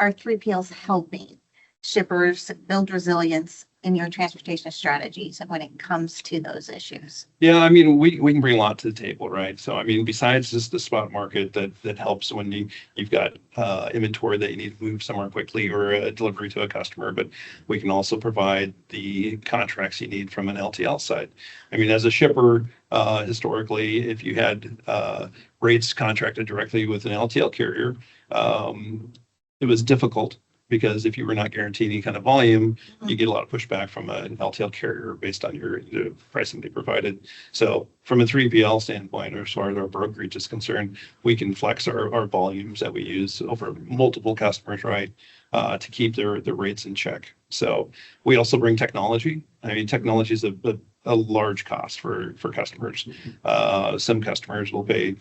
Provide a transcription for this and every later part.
are 3PLs helping shippers build resilience in your transportation strategies and when it comes to those issues? Yeah, I mean, we can bring a lot to the table, right? So, I mean, besides just the spot market that helps when you've got inventory that you need to move somewhere quickly or a delivery to a customer, but we can also provide the contracts you need from an LTL side. I mean, as a shipper, historically, if you had rates contracted directly with an LTL carrier, it was difficult because if you were not guaranteed any kind of volume, you get a lot of pushback from an LTL carrier based on the pricing they provided. So from a 3PL standpoint, or as far as our brokerage is concerned, we can flex our volumes that we use over multiple customers, right, to keep their rates in check. So we also bring technology. I mean, technology is a large cost for customers. Some customers will pay,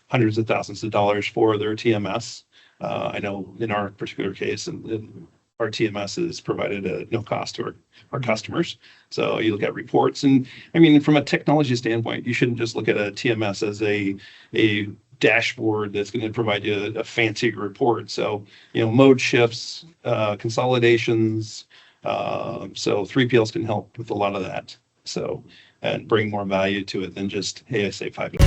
hundreds of thousands of dollars for their TMS. I know in our particular case, and our TMS is provided at no cost to our customers. So you look at reports, and I mean, from a technology standpoint, you shouldn't just look at a TMS as a dashboard that's going to provide you a fancy report. So, mode shifts, consolidations. So 3PLs can help with a lot of that. So, and bring more value to it than just, hey, I say $5.